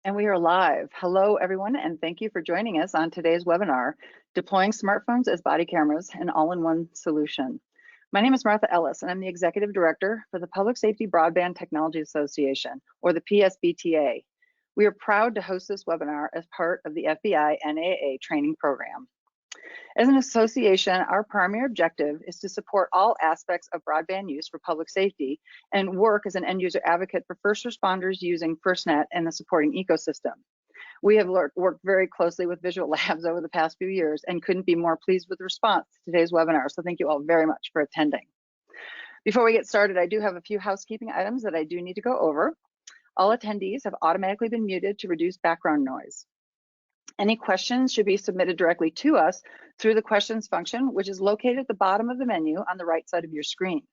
And we are live. Hello, everyone, and thank you for joining us on today's webinar, Deploying Smartphones as Body Cameras, an All-in-One Solution. My name is Martha Ellis, and I'm the Executive Director for the Public Safety Broadband Technology Association, or the PSBTA. We are proud to host this webinar as part of the FBI NAA training program. As an association, our primary objective is to support all aspects of broadband use for public safety and work as an end user advocate for first responders using FirstNet and the supporting ecosystem. We have worked very closely with Visual Labs over the past few years and couldn't be more pleased with the response to today's webinar, so thank you all very much for attending. Before we get started, I do have a few housekeeping items that I do need to go over. All attendees have automatically been muted to reduce background noise. Any questions should be submitted directly to us through the questions function, which is located at the bottom of the menu on the right side of your screen.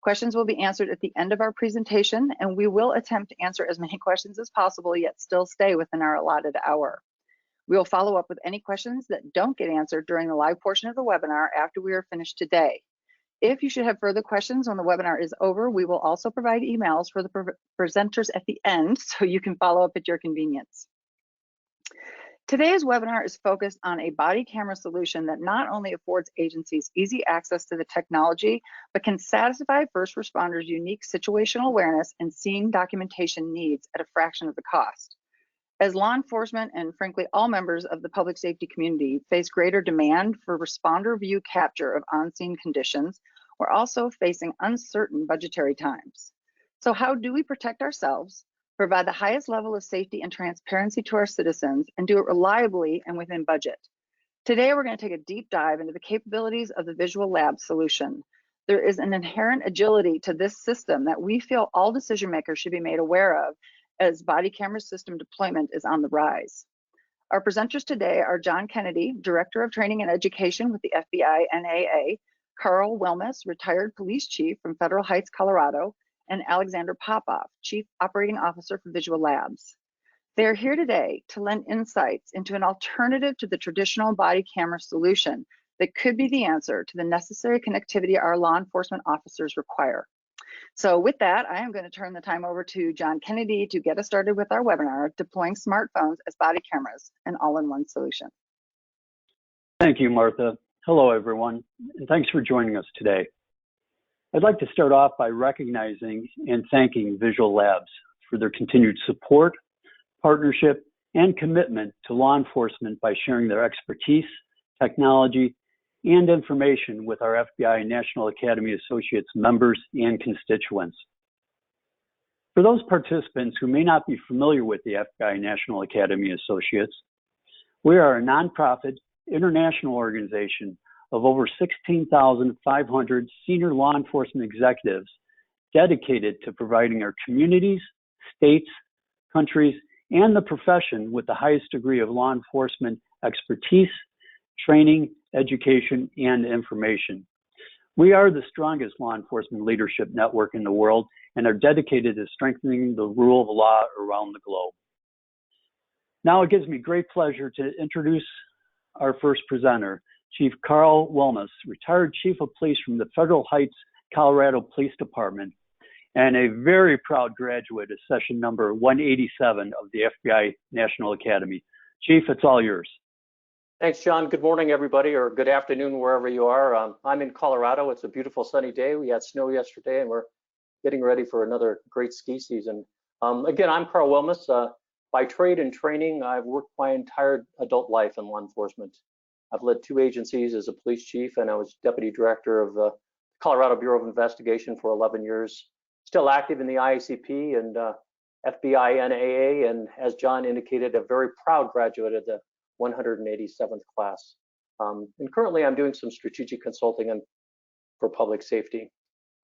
Questions will be answered at the end of our presentation, and we will attempt to answer as many questions as possible, yet still stay within our allotted hour. We will follow up with any questions that don't get answered during the live portion of the webinar after we are finished today. If you should have further questions when the webinar is over, we will also provide emails for the presenters at the end, so you can follow up at your convenience. Today's webinar is focused on a body camera solution that not only affords agencies easy access to the technology, but can satisfy first responders' unique situational awareness and scene documentation needs at a fraction of the cost. As law enforcement and frankly all members of the public safety community face greater demand for responder view capture of on-scene conditions, we're also facing uncertain budgetary times. So how do we protect ourselves, provide the highest level of safety and transparency to our citizens, and do it reliably and within budget? Today, we're going to take a deep dive into the capabilities of the Visual Labs solution. There is an inherent agility to this system that we feel all decision makers should be made aware of as body camera system deployment is on the rise. Our presenters today are John Kennedy, Director of Training and Education with the FBI NAA, Karl Wilmes, retired police chief from Federal Heights, Colorado, and Alexander Popof, Chief Operating Officer for Visual Labs. They are here today to lend insights into an alternative to the traditional body camera solution that could be the answer to the necessary connectivity our law enforcement officers require. So with that, I am going to turn the time over to John Kennedy to get us started with our webinar, Deploying Smartphones as Body Cameras, an All-in-One Solution. Thank you, Martha. Hello, everyone, and thanks for joining us today. I'd like to start off by recognizing and thanking Visual Labs for their continued support, partnership, and commitment to law enforcement by sharing their expertise, technology, and information with our FBI National Academy Associates members and constituents. For those participants who may not be familiar with the FBI National Academy Associates, we are a nonprofit international organization of over 16,500 senior law enforcement executives dedicated to providing our communities, states, countries, and the profession with the highest degree of law enforcement expertise, training, education, and information. We are the strongest law enforcement leadership network in the world and are dedicated to strengthening the rule of law around the globe. Now it gives me great pleasure to introduce our first presenter, Chief Karl Wilmes, retired Chief of Police from the Federal Heights, Colorado Police Department, and a very proud graduate of session number 187 of the FBI National Academy. Chief, it's all yours. Thanks, John. Good morning, everybody, or good afternoon, wherever you are. I'm in Colorado. It's a beautiful sunny day. We had snow yesterday, and we're getting ready for another great ski season. Again, I'm Karl Wilmes. By trade and training, I've worked my entire adult life in law enforcement. I've led 2 agencies as a police chief, and I was deputy director of the Colorado Bureau of Investigation for 11 years. Still active in the IACP and FBI NAA, and as John indicated, a very proud graduate of the 187th class. And currently, I'm doing some strategic consulting for public safety.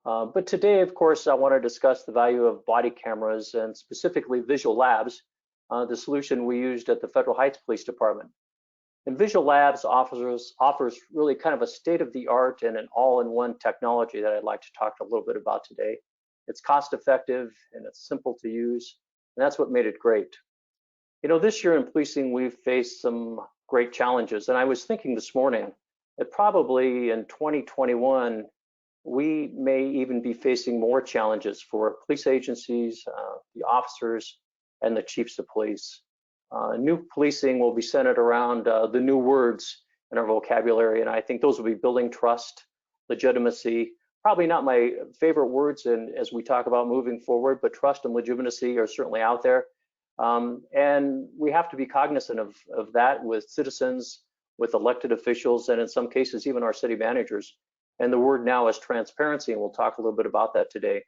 But today, of course, I want to discuss the value of body cameras and specifically Visual Labs, the solution we used at the Federal Heights Police Department. And Visual Labs offers really kind of a state-of-the-art and an all-in-one technology that I'd like to talk a little bit about today. It's cost-effective and it's simple to use, and that's what made it great. You know, this year in policing, we've faced some great challenges, and I was thinking this morning that probably in 2021, we may even be facing more challenges for police agencies, the officers, and the chiefs of police. New policing will be centered around the new words in our vocabulary, and I think those will be building trust, legitimacy. Probably not my favorite words as we talk about moving forward, but trust and legitimacy are certainly out there. And we have to be cognizant of that with citizens, with elected officials, and in some cases, even our city managers. And the word now is transparency, and we'll talk a little bit about that today.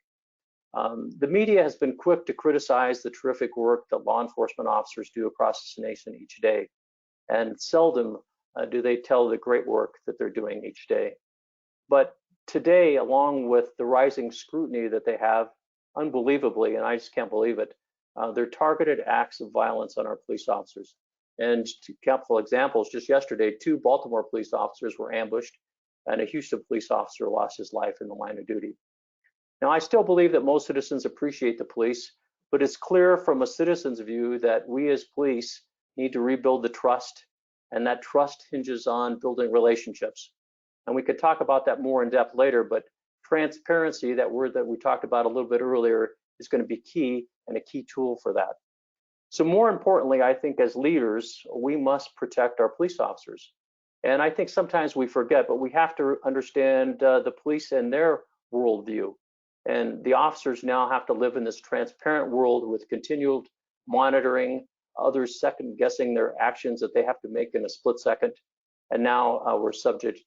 The media has been quick to criticize the terrific work that law enforcement officers do across this nation each day. And seldom do they tell the great work that they're doing each day. But today, along with the rising scrutiny that they have, unbelievably, and I just can't believe it, they're targeted acts of violence on our police officers. And a couple examples, just yesterday, 2 Baltimore police officers were ambushed and a Houston police officer lost his life in the line of duty. Now, I still believe that most citizens appreciate the police, but it's clear from a citizen's view that we as police need to rebuild the trust, and that trust hinges on building relationships. And we could talk about that more in depth later, but transparency, that word that we talked about a little bit earlier, is going to be key and a key tool for that. So more importantly, I think as leaders, we must protect our police officers. And I think sometimes we forget, but we have to understand the police and their worldview. And the officers now have to live in this transparent world with continual monitoring, others second guessing their actions that they have to make in a split second. And now we're subjected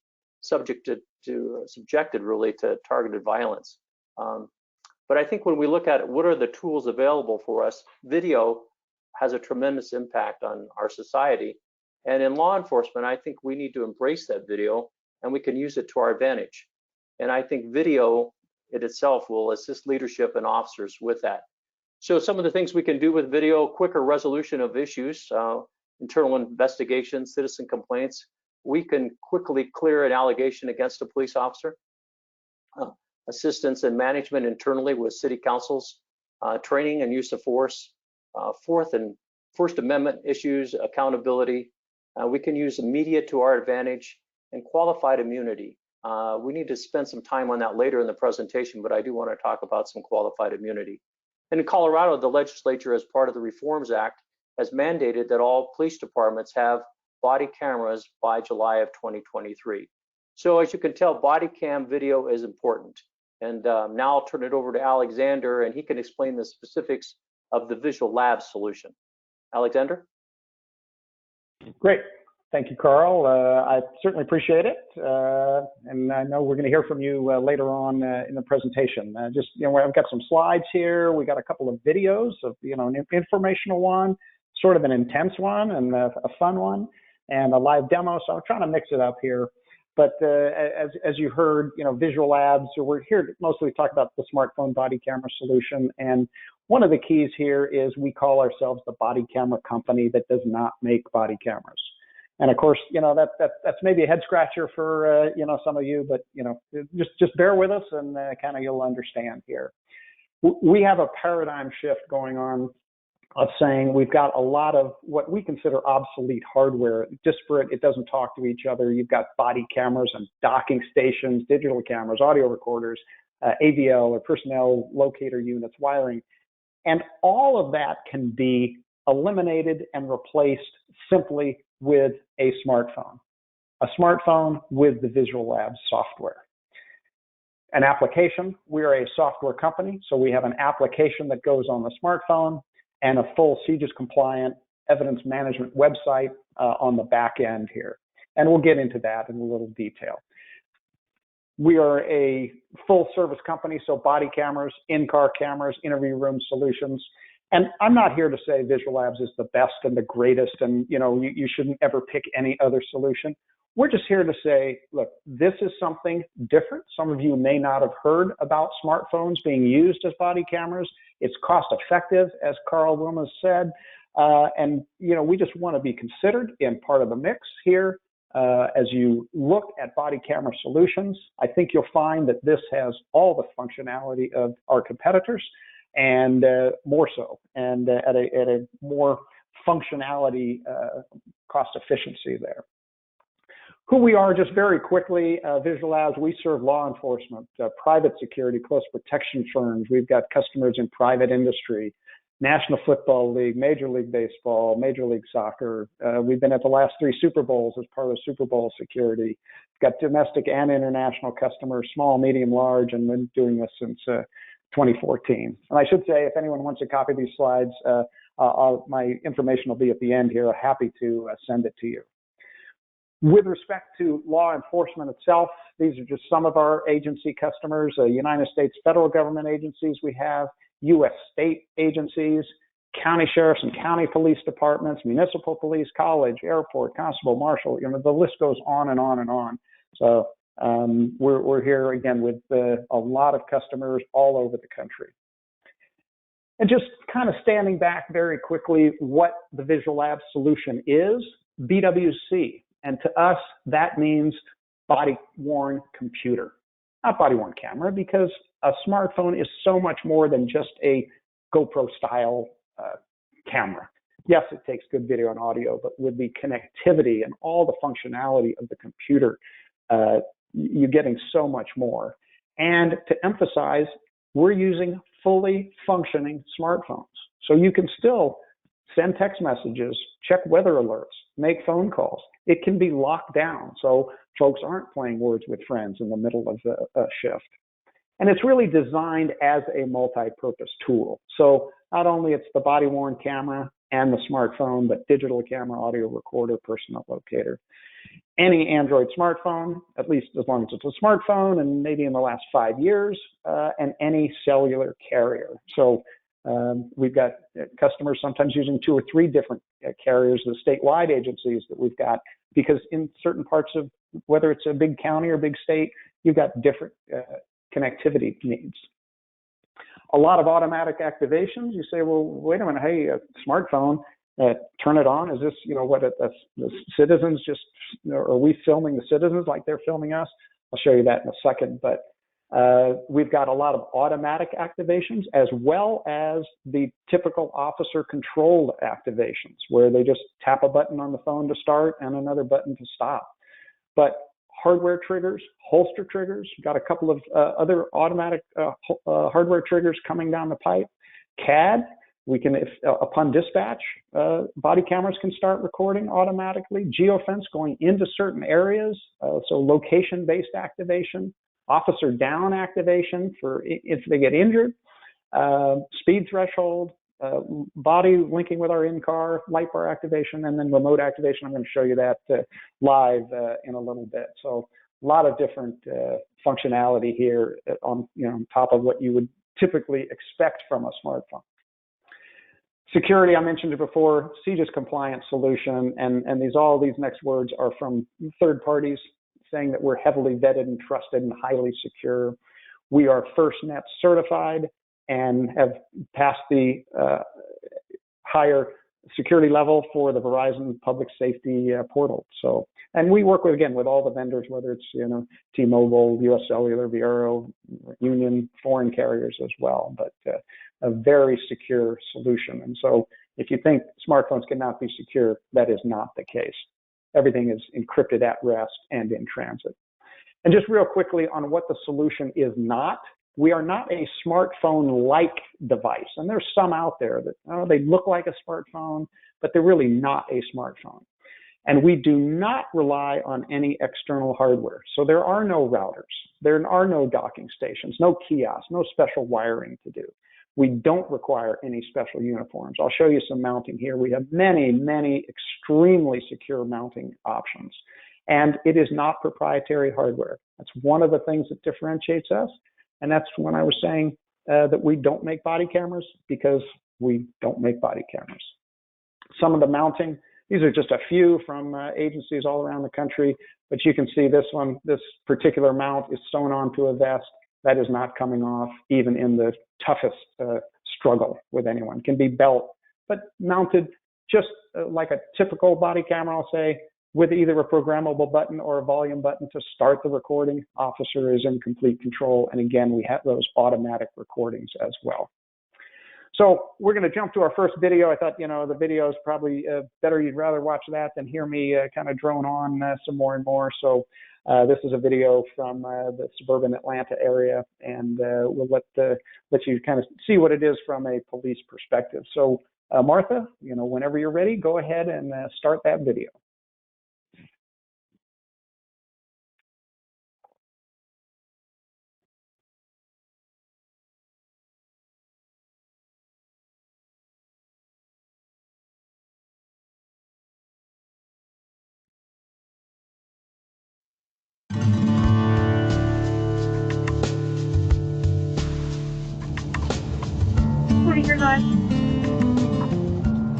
really to targeted violence. But I think when we look at what are the tools available for us, video has a tremendous impact on our society. And in law enforcement, I think we need to embrace that video, and we can use it to our advantage. And I think video in itself will assist leadership and officers with that. So some of the things we can do with video: quicker resolution of issues, internal investigations, citizen complaints. We can quickly clear an allegation against a police officer. Assistance and management internally with city councils, training and use of force, Fourth and First Amendment issues, accountability. We can use the media to our advantage, and qualified immunity. We need to spend some time on that later in the presentation, but I do want to talk about some qualified immunity. And in Colorado, the legislature, as part of the Reforms Act, has mandated that all police departments have body cameras by July of 2023. So as you can tell, body cam video is important. And now I'll turn it over to Alexander, and he can explain the specifics of the Visual Labs solution. Alexander? Great. Thank you, Karl. I certainly appreciate it. And I know we're going to hear from you later on in the presentation. I've got some slides here. We got a couple of videos of, an informational one, sort of an intense one, and a fun one, and a live demo. So I'm trying to mix it up here. But as you heard, Visual Labs, we're here to mostly talk about the smartphone body camera solution. And one of the keys here is we call ourselves the body camera company that does not make body cameras. And of course, that's maybe a head scratcher for some of you, but just bear with us and kind of you'll understand here. We have a paradigm shift going on of saying we've got a lot of what we consider obsolete hardware, disparate, it doesn't talk to each other. You've got body cameras and docking stations, digital cameras, audio recorders, AVL or personnel locator units, wiring. And all of that can be eliminated and replaced simply with a smartphone with the Visual Labs software. An application, we are a software company, so we have an application that goes on the smartphone and a full CJIS-compliant evidence management website on the back end here. And we'll get into that in a little detail. We are a full service company, so body cameras, in-car cameras, interview room solutions. And I'm not here to say Visual Labs is the best and the greatest and you shouldn't ever pick any other solution. We're just here to say, look, this is something different. Some of you may not have heard about smartphones being used as body cameras. It's cost effective, as Karl Wilmes said. And we just want to be considered in part of the mix here. As you look at body camera solutions, I think you'll find that this has all the functionality of our competitors and more so, and at a more functionality, cost efficiency there. Who we are, just very quickly, Visual Labs, we serve law enforcement, private security, close protection firms. We've got customers in private industry, National Football League, Major League Baseball, Major League Soccer. We've been at the last 3 Super Bowls as part of Super Bowl security. We've got domestic and international customers, small, medium, large, and been doing this since 2014. And I should say, if anyone wants a copy of these slides, my information will be at the end here. I'm happy to send it to you. With respect to law enforcement itself, these are just some of our agency customers, United States federal government agencies we have, U.S. state agencies, county sheriffs and county police departments, municipal police, college, airport, constable, marshal, the list goes on and on and on. So we're here again with a lot of customers all over the country. And just kind of standing back very quickly, what the Visual Labs solution is, BWC. And to us, that means body-worn computer, not body-worn camera, because a smartphone is so much more than just a GoPro-style camera. Yes, it takes good video and audio, but with the connectivity and all the functionality of the computer, you're getting so much more. And to emphasize, we're using fully functioning smartphones. So you can still send text messages, check weather alerts, make phone calls. It can be locked down so folks aren't playing words with friends in the middle of a shift. And it's really designed as a multi-purpose tool. So not only it's the body-worn camera and the smartphone, but digital camera, audio recorder, personal locator. Any Android smartphone, at least as long as it's a smartphone, and maybe in the last 5 years, and any cellular carrier. So we've got customers sometimes using 2 or 3 different carriers, the statewide agencies that we've got, because in certain parts of, whether it's a big county or big state, you've got different connectivity needs. A lot of automatic activations. You say, well, wait a minute, hey, a smartphone, turn it on. Is this, what the citizens just, are we filming the citizens like they're filming us? I'll show you that in a second, but we've got a lot of automatic activations as well as the typical officer controlled activations where they just tap a button on the phone to start and another button to stop. But hardware triggers, holster triggers, got a couple of other automatic hardware triggers coming down the pipe. CAD, we can, upon dispatch, body cameras can start recording automatically. Geofence going into certain areas, so location-based activation. Officer down activation for if they get injured, speed threshold, body linking with our in-car, light bar activation, and then remote activation. I'm going to show you that live in a little bit. So a lot of different functionality here on top of what you would typically expect from a smartphone. Security, I mentioned it before, CJIS-compliant solution, and all these next words are from third parties, saying that we're heavily vetted and trusted and highly secure. We are FirstNet certified and have passed the higher security level for the Verizon Public Safety portal. So, and we work with all the vendors, whether it's T-Mobile, US Cellular, Viero, Union, foreign carriers as well, but a very secure solution. And so, if you think smartphones cannot be secure, that is not the case. Everything is encrypted at rest and in transit. And just real quickly on what the solution is not, we are not a smartphone-like device. And there's some out there that they look like a smartphone, but they're really not a smartphone. And we do not rely on any external hardware. So there are no routers. There are no docking stations, no kiosks, no special wiring to do. We don't require any special uniforms. I'll show you some mounting here. We have many, many extremely secure mounting options. And it is not proprietary hardware. That's one of the things that differentiates us. And that's when I was saying that we don't make body cameras, because we don't make body cameras. Some of the mounting, these are just a few from agencies all around the country, but you can see this one, this particular mount is sewn onto a vest. That is not coming off even in the toughest struggle with anyone. It can be belt, but mounted just like a typical body camera, I'll say, with either a programmable button or a volume button to start the recording. Officer is in complete control. And again, we have those automatic recordings as well. So we're going to jump to our first video. I thought, the video is probably better. You'd rather watch that than hear me kind of drone on some more and more. So This is a video from the suburban Atlanta area, and we'll let you kind of see what it is from a police perspective. So Martha, whenever you're ready, go ahead and start that video.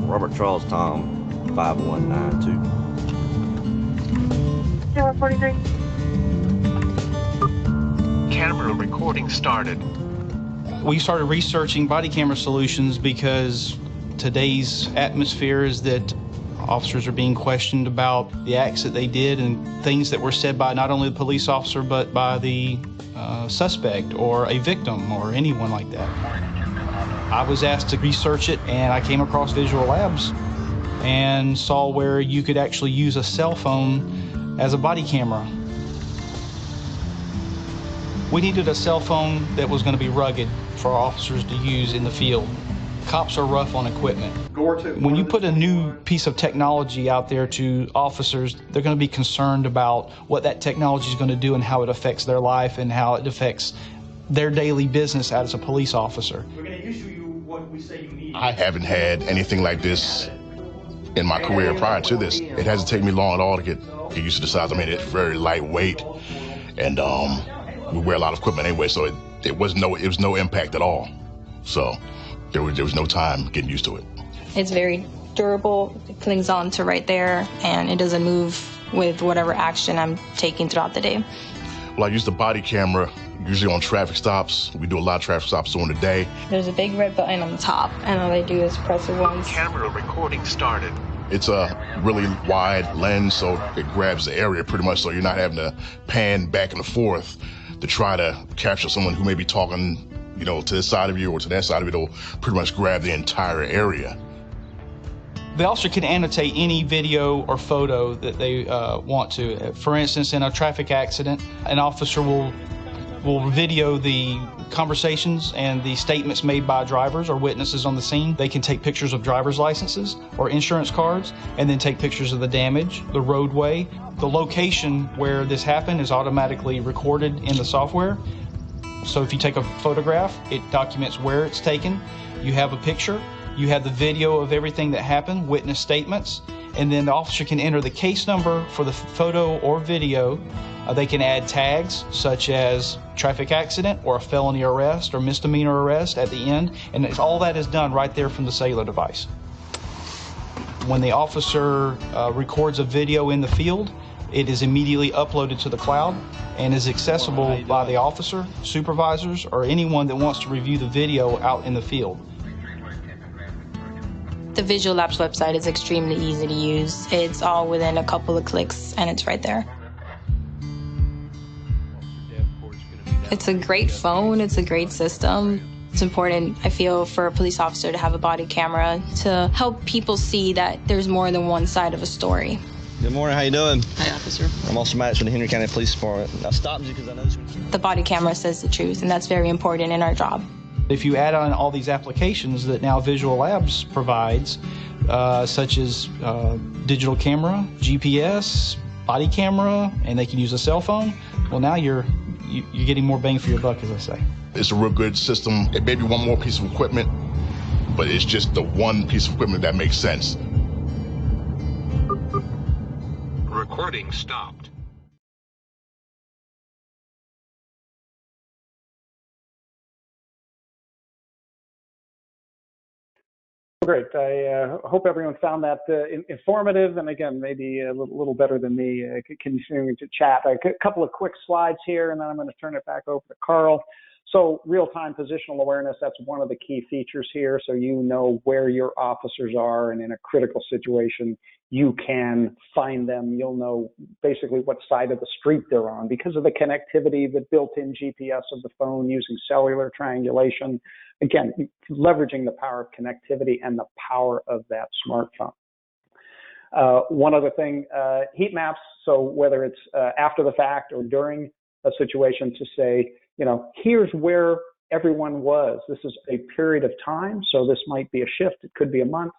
Robert Charles Tom, 5192. 43. Camera recording started. We started researching body camera solutions because today's atmosphere is that officers are being questioned about the acts that they did and things that were said by not only the police officer but by the suspect or a victim or anyone like that. I was asked to research it, and I came across Visual Labs and saw where you could actually use a cell phone as a body camera. We needed a cell phone that was going to be rugged for our officers to use in the field. Cops are rough on equipment. When you put a new piece of technology out there to officers, they're going to be concerned about what that technology is going to do and how it affects their life and how it affects their daily business as a police officer. We're going to issue you what we say you need. I haven't had anything like this in my career prior to this. It hasn't taken me long at all to get used to the size. I mean, it's very lightweight, and we wear a lot of equipment anyway, so it was no impact at all. So there was no time getting used to it. It's very durable. It clings on to right there, and it doesn't move with whatever action I'm taking throughout the day. Well, I use the body camera usually on traffic stops. We do a lot of traffic stops during the day. There's a big red button on the top, and all I do is press it once. Camera recording started. It's a really wide lens, so it grabs the area pretty much, so you're not having to pan back and forth to try to capture someone who may be talking, to this side of you or to that side of you. It'll pretty much grab the entire area. The officer can annotate any video or photo that they want to. For instance, in a traffic accident, an officer will video the conversations and the statements made by drivers or witnesses on the scene. They can take pictures of driver's licenses or insurance cards and then take pictures of the damage, the roadway. The location where this happened is automatically recorded in the software. So if you take a photograph, it documents where it's taken. You have a picture, you have the video of everything that happened, witness statements, and then the officer can enter the case number for the photo or video. They can add tags such as traffic accident or a felony arrest or misdemeanor arrest at the end, and all that is done right there from the cellular device. When the officer records a video in the field, it is immediately uploaded to the cloud and is accessible by the officer, supervisors, or anyone that wants to review the video out in the field. The Visual Labs website is extremely easy to use. It's all within a couple of clicks, and it's right there. It's a great phone. It's a great system. It's important, I feel, for a police officer to have a body camera to help people see that there's more than one side of a story. Good morning, how you doing? Hi, officer. I'm Officer Maddox from the Henry County Police Department. I stopped you because I know the body camera says the truth, and that's very important in our job. If you add on all these applications that now Visual Labs provides, such as digital camera, GPS, body camera, and they can use a cell phone, well, now you're getting more bang for your buck, as I say. It's a real good system. It may be one more piece of equipment, but it's just the one piece of equipment that makes sense. Recording stopped. Great. I hope everyone found that informative, and again, maybe a little better than me continuing to chat. A couple of quick slides here, and then I'm going to turn it back over to Karl. So real-time positional awareness, that's one of the key features here, so you know where your officers are, and in a critical situation, you can find them. You'll know basically what side of the street they're on because of the connectivity, the built-in GPS of the phone using cellular triangulation. Again, leveraging the power of connectivity and the power of that smartphone. One other thing, heat maps, so whether it's after the fact or during a situation, to say, here's where everyone was. This is a period of time, so this might be a shift, it could be a month,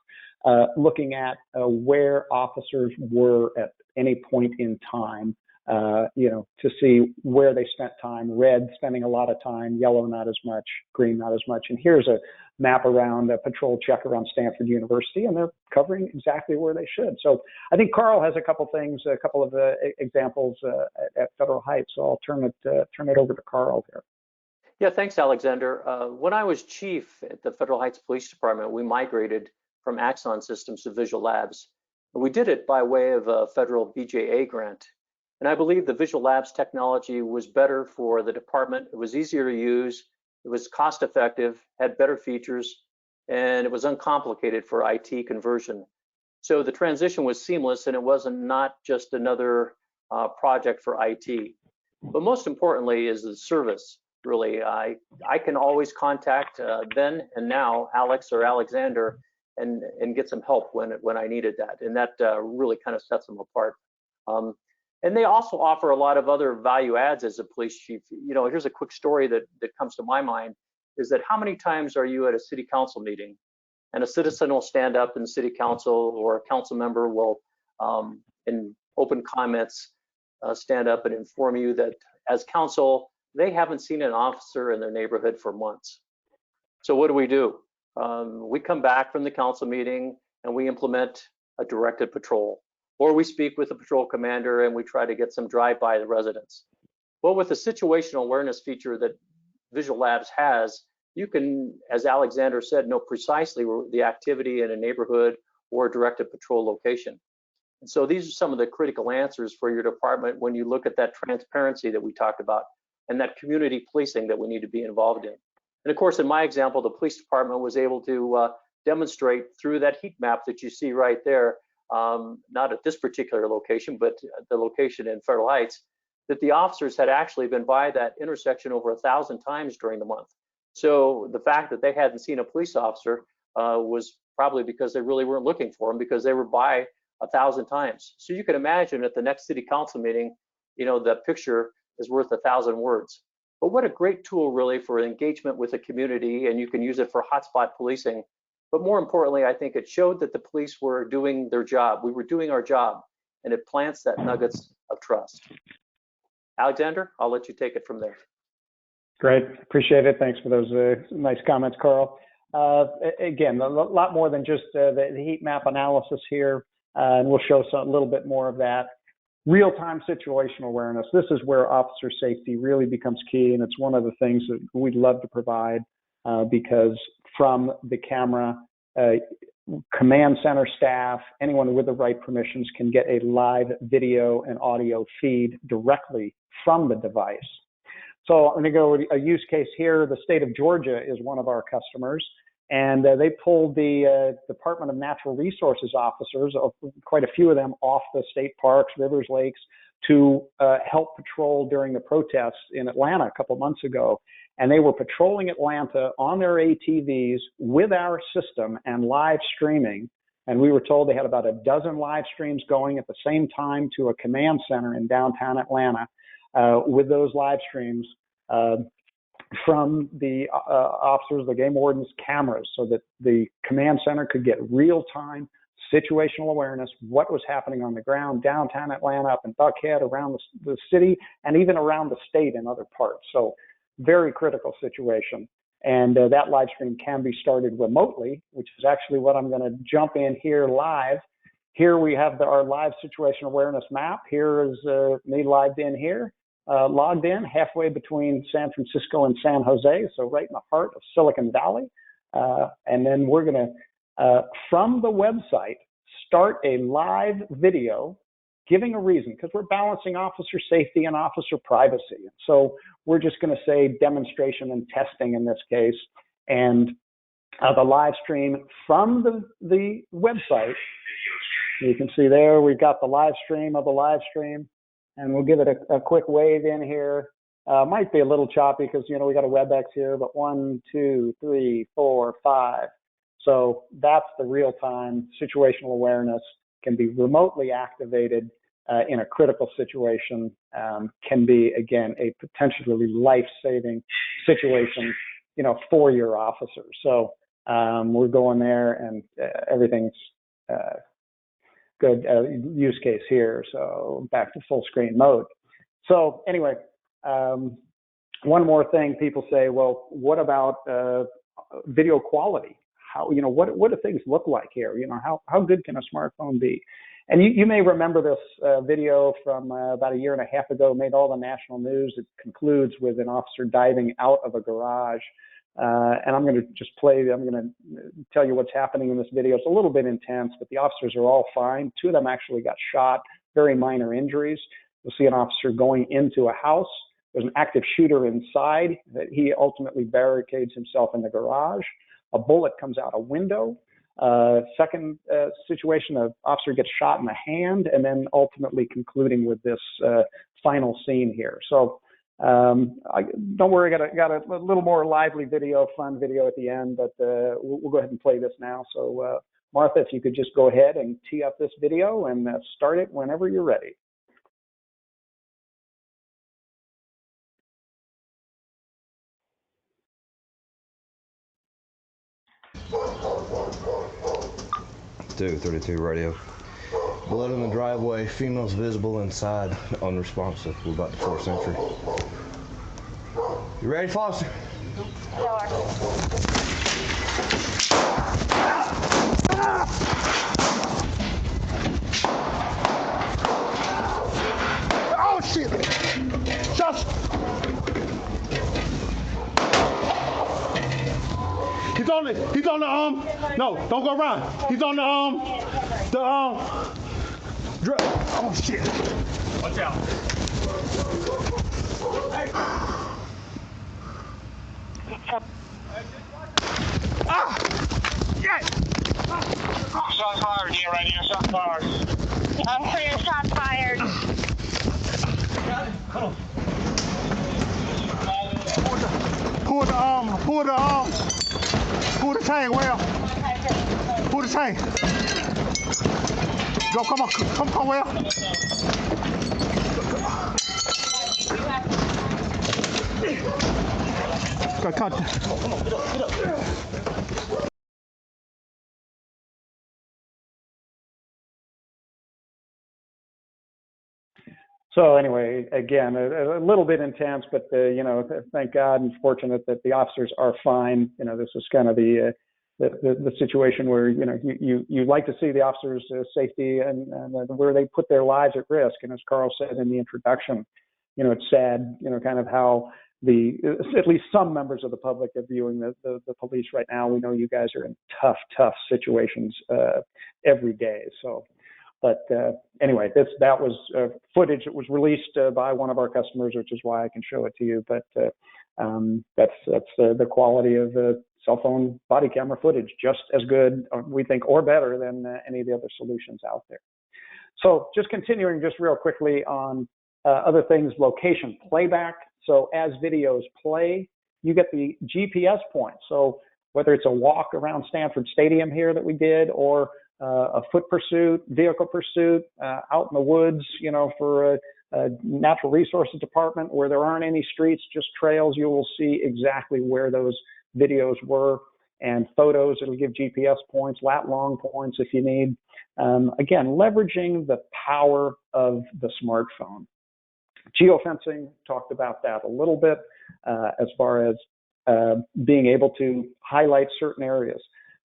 looking at where officers were at any point in time, to see where they spent time. Red, spending a lot of time; yellow, not as much; green, not as much. And here's a map around a patrol check around Stanford University, and they're covering exactly where they should. So I think Karl has a couple things, a couple of examples at Federal Heights. So I'll turn it over to Karl here. Yeah, thanks, Alexander. When I was chief at the Federal Heights Police Department, we migrated from Axon systems to Visual Labs. And we did it by way of a federal BJA grant. And I believe the Visual Labs technology was better for the department. It was easier to use, it was cost effective, had better features, and it was uncomplicated for IT conversion. So the transition was seamless, and it wasn't not just another project for IT. But most importantly is the service. Really, I can always contact then and now Alex or Alexander and get some help when I needed that, and that really kind of sets them apart. And they also offer a lot of other value adds as a police chief. Here's a quick story that comes to my mind, is that how many times are you at a city council meeting and a citizen will stand up in the city council, or a council member will, in open comments, stand up and inform you that as council, they haven't seen an officer in their neighborhood for months. So what do? We come back from the council meeting and we implement a directed patrol, or we speak with the patrol commander and we try to get some drive-by the residents. Well, with the situational awareness feature that Visual Labs has, you can, as Alexander said, know precisely the activity in a neighborhood or a directed patrol location. And so these are some of the critical answers for your department when you look at that transparency that we talked about and that community policing that we need to be involved in. And of course, in my example, the police department was able to demonstrate through that heat map that you see right there, not at this particular location, but the location in Federal Heights, that the officers had actually been by that intersection over 1,000 times during the month. So the fact that they hadn't seen a police officer was probably because they really weren't looking for him, because they were by 1,000 times. So you can imagine at the next city council meeting, the picture is worth 1,000 words. But what a great tool really for engagement with the community, and you can use it for hotspot policing. But more importantly, I think it showed that the police were doing their job. We were doing our job, and it plants that nuggets of trust. Alexander, I'll let you take it from there. Great, appreciate it. Thanks for those nice comments, Karl. Again, a lot more than just the heat map analysis here, and we'll show a little bit more of that. Real-time situational awareness. This is where officer safety really becomes key, and it's one of the things that we'd love to provide because from the camera, command center staff, anyone with the right permissions can get a live video and audio feed directly from the device. So I'm going to go with a use case here. The state of Georgia is one of our customers, and they pulled the Department of Natural Resources officers, quite a few of them, off the state parks, rivers, lakes, to help patrol during the protests in Atlanta a couple months ago. And they were patrolling Atlanta on their ATVs with our system and live streaming. And we were told they had about a dozen live streams going at the same time to a command center in downtown Atlanta with those live streams from the officers, the game wardens' cameras, so that the command center could get real-time situational awareness, what was happening on the ground, downtown Atlanta, up in Buckhead, around the city, and even around the state in other parts. So very critical situation. And that live stream can be started remotely, which is actually what I'm going to jump in here live. Here we have our live situational awareness map. Here is me logged in here. Logged in halfway between San Francisco and San Jose, so right in the heart of Silicon Valley. And then we're going to, from the website, start a live video giving a reason, because we're balancing officer safety and officer privacy. So we're just going to say demonstration and testing in this case. And the live stream from the website, you can see there, we've got the live stream of the live stream. And we'll give it a quick wave in here. Might be a little choppy because, we got a WebEx here, but 1, 2, 3, 4, 5. So that's the real-time situational awareness can be remotely activated in a critical situation, can be, again, a potentially life-saving situation, for your officers. So we're going there, and everything's good use case here. So back to full screen mode. So anyway, one more thing, people say, well, what about video quality? How, what do things look like here? How good can a smartphone be? And you may remember this video from about a year and a half ago, made all the national news. It concludes with an officer diving out of a garage. And I'm going to tell you what's happening in this video. It's a little bit intense, but the officers are all fine. Two of them actually got shot, very minor injuries. You'll see an officer going into a house. There's an active shooter inside that he ultimately barricades himself in the garage. A bullet comes out a window. Second situation, an officer gets shot in the hand, and then ultimately concluding with this final scene here. So don't worry, got a little more lively video, fun video at the end, but we'll go ahead and play this now. So Martha, if you could just go ahead and tee up this video and start it whenever you're ready. Two 32 radio. Blood in the driveway, females visible inside, unresponsive. We're about to 4th century. You ready, Foster? Sure. Oh shit! Just. He's on the no, don't go around. He's on the oh shit. Watch out. Ah! Yeah! Shot fired here, right here. Shot fired. I'm clear. Shot fired. Got it. Hold on. Pull the tank, Will. Pull the tank. Go, come on, Will. Go, come on. Come on, get up. So anyway, again, a little bit intense, but thank God and fortunate that the officers are fine. This is kind of the situation where you like to see the officers' safety and where they put their lives at risk. And as Karl said in the introduction, it's sad, kind of how at least some members of the public are viewing the police right now. We know you guys are in tough situations every day. So. But anyway, that was footage that was released by one of our customers, which is why I can show it to you. But that's the quality of the cell phone body camera footage, just as good, we think, or better than any of the other solutions out there. So just continuing just real quickly on other things, location playback. So as videos play, you get the GPS points. So whether it's a walk around Stanford Stadium here that we did, or a foot pursuit, vehicle pursuit, out in the woods, for a natural resources department where there aren't any streets, just trails, you will see exactly where those videos were, and photos, it'll give GPS points, lat long points if you need. Again, leveraging the power of the smartphone. Geofencing, talked about that a little bit, as far as being able to highlight certain areas.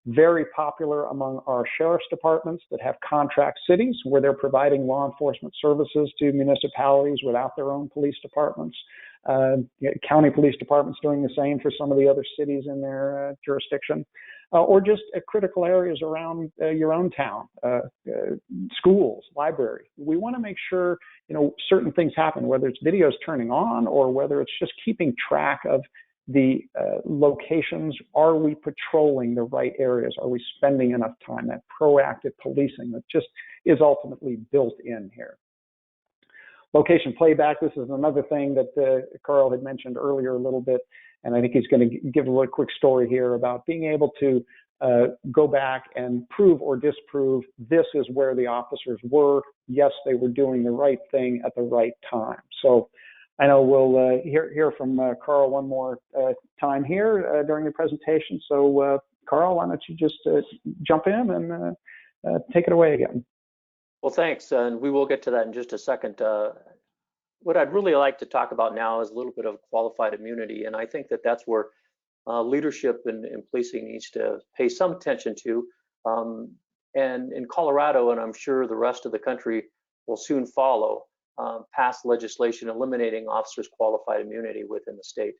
Very popular among our sheriff's departments that have contract cities where they're providing law enforcement services to municipalities without their own police departments. County police departments doing the same for some of the other cities in their jurisdiction. Or just critical areas around your own town, schools, library. We want to make sure, certain things happen, whether it's videos turning on or whether it's just keeping track of the locations. Are we patrolling the right areas? Are we spending enough time? That proactive policing that just is ultimately built in here. Location playback, this is another thing that Karl had mentioned earlier a little bit, and I think he's going to give a little quick story here about being able to go back and prove or disprove this is where the officers were. Yes, they were doing the right thing at the right time. So I know we'll hear from Karl one more time here during the presentation. So Karl, why don't you just jump in and take it away again. Well, thanks, and we will get to that in just a second. What I'd really like to talk about now is a little bit of qualified immunity, and I think that that's where leadership in policing needs to pay some attention to. And in Colorado, and I'm sure the rest of the country will soon follow, pass legislation eliminating officers' qualified immunity within the state.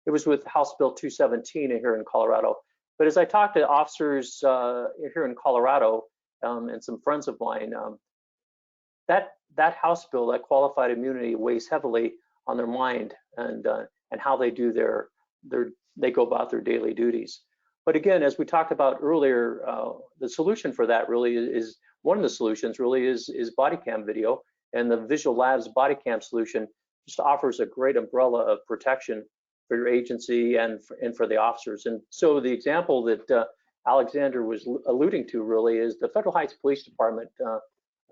It was with House Bill 217 here in Colorado. But as I talked to officers here in Colorado and some friends of mine, that House bill, that qualified immunity, weighs heavily on their mind and how they do they go about their daily duties. But again, as we talked about earlier, the solution for that really is one of the solutions really is body cam video, and the Visual Labs body cam solution just offers a great umbrella of protection for your agency and for the officers. And so the example that Alexander was alluding to really is the Federal Heights Police Department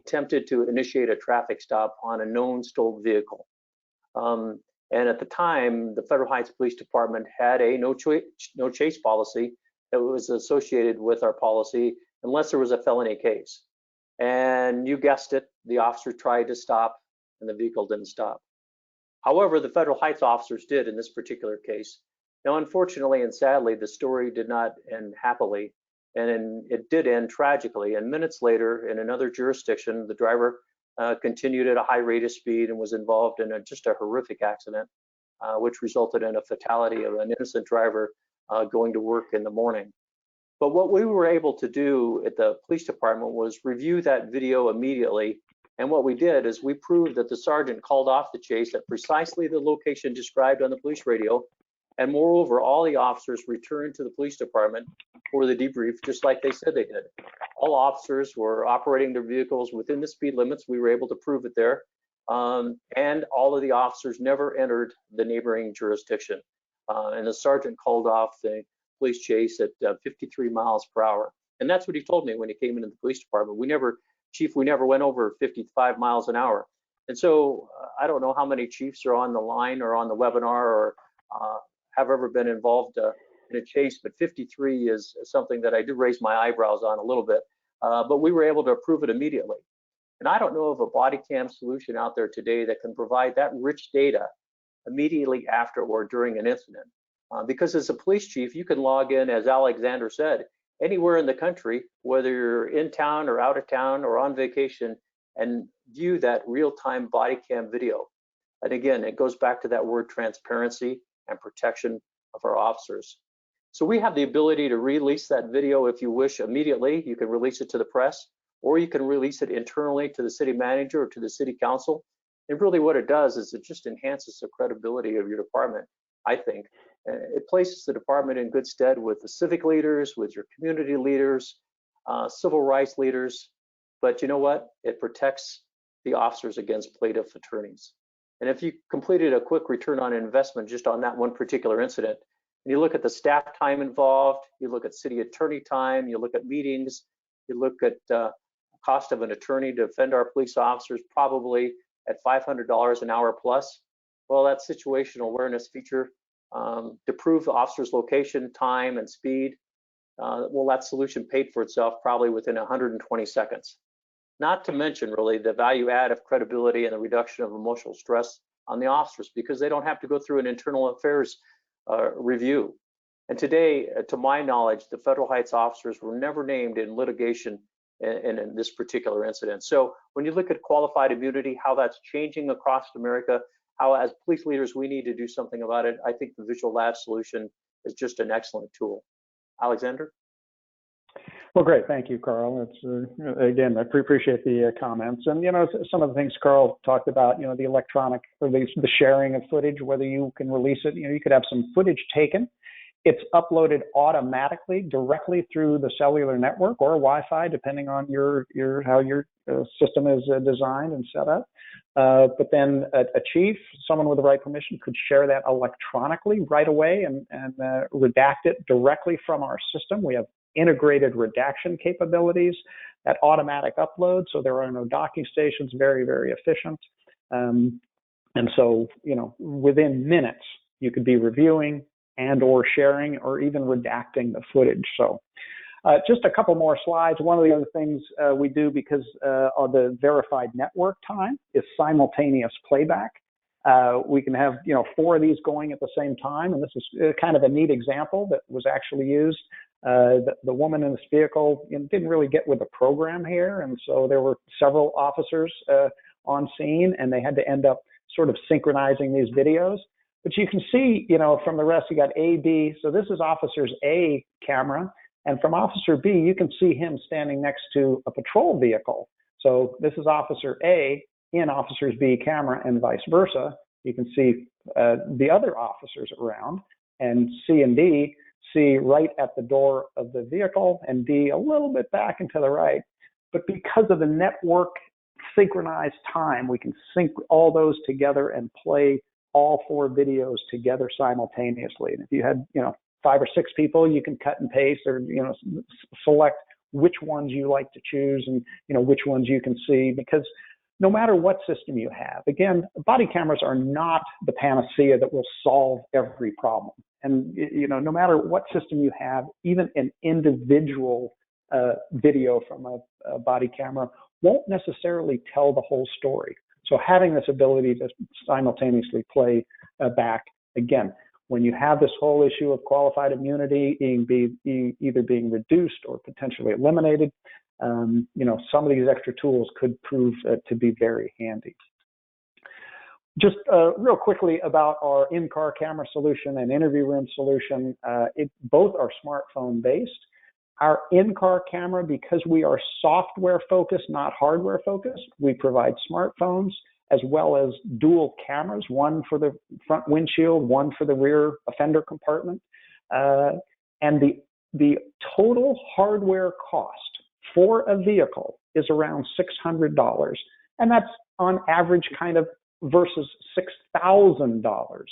attempted to initiate a traffic stop on a known stolen vehicle. And at the time, the Federal Heights Police Department had a no chase policy that was associated with our policy unless there was a felony case. And you guessed it, the officer tried to stop and the vehicle didn't stop. However, the Federal Heights officers did in this particular case. Now, unfortunately and sadly, the story did not end happily, and it did end tragically. And minutes later, in another jurisdiction, the driver continued at a high rate of speed and was involved in just a horrific accident, which resulted in a fatality of an innocent driver going to work in the morning. But what we were able to do at the police department was review that video immediately. And what we did is we proved that the sergeant called off the chase at precisely the location described on the police radio. And moreover, all the officers returned to the police department for the debrief, just like they said they did. All officers were operating their vehicles within the speed limits. We were able to prove it there. And all of the officers never entered the neighboring jurisdiction. And the sergeant called off the police chase at 53 miles per hour. And that's what he told me when he came into the police department. Chief, we never went over 55 miles an hour. And so I don't know how many chiefs are on the line or on the webinar or have ever been involved in a chase, but 53 is something that I do raise my eyebrows on a little bit. But we were able to prove it immediately. And I don't know of a body cam solution out there today that can provide that rich data immediately after or during an incident. Because as a police chief, you can log in, as Alexander said, anywhere in the country, whether you're in town or out of town or on vacation, and view that real-time body cam video. And again, it goes back to that word transparency and protection of our officers. So we have the ability to release that video if you wish immediately. You can release it to the press, or you can release it internally to the city manager or to the city council. And really what it does is it just enhances the credibility of your department, I think. It places the department in good stead with the civic leaders, with your community leaders, civil rights leaders. But you know what? It protects the officers against plaintiff attorneys. And if you completed a quick return on investment just on that one particular incident, and you look at the staff time involved, you look at city attorney time, you look at meetings, you look at cost of an attorney to defend our police officers, probably at $500 an hour plus. Well, that situational awareness feature to prove the officer's location, time, and speed, well, that solution paid for itself probably within 120 seconds. Not to mention really the value add of credibility and the reduction of emotional stress on the officers, because they don't have to go through an internal affairs review. And today, to my knowledge, the Federal Heights officers were never named in litigation in this particular incident. So when you look at qualified immunity, how that's changing across America, how as police leaders we need to do something about it, I think the Visual Labs solution is just an excellent tool. Alexander? Well, great. Thank you, Karl. It's again, I appreciate the comments. And, some of the things Karl talked about, the electronic or the sharing of footage, whether you can release it, you could have some footage taken. It's uploaded automatically directly through the cellular network or Wi-Fi, depending on how your system is designed and set up. But then a chief, someone with the right permission, could share that electronically right away and redact it directly from our system. We have integrated redaction capabilities, that automatic upload, so there are no docking stations, very, very efficient. And so, you know, within minutes, you could be reviewing and or sharing or even redacting the footage. So just a couple more slides. One of the other things we do because of the verified network time is simultaneous playback. We can have, you know, 4 of these going at the same time, and this is kind of a neat example that was actually used. The woman in this vehicle, you know, didn't really get with the program here, and so there were several officers on scene, and they had to end up sort of synchronizing these videos. But you can see, you know, from the rest, you got A, B. So this is Officer's A camera, and from Officer B, you can see him standing next to a patrol vehicle. So this is Officer A in Officer's B camera and vice versa. You can see the other officers around, and C and D, C right at the door of the vehicle and D a little bit back and to the right. But because of the network synchronized time, we can sync all those together and play all 4 videos together simultaneously. And if you had, you know, 5 or 6 people, you can cut and paste or, you know, select which ones you like to choose and, you know, which ones you can see, because no matter what system you have, again, body cameras are not the panacea that will solve every problem. And, you know, no matter what system you have, even an individual video from a body camera won't necessarily tell the whole story. So having this ability to simultaneously play back, again, when you have this whole issue of qualified immunity either being reduced or potentially eliminated, you know, some of these extra tools could prove to be very handy. Just real quickly about our in-car camera solution and interview room solution. Both are smartphone based. Our in-car camera, because we are software focused, not hardware focused, we provide smartphones as well as dual cameras, one for the front windshield, one for the rear offender compartment. And the total hardware cost for a vehicle is around $600. And that's on average kind of versus $6,000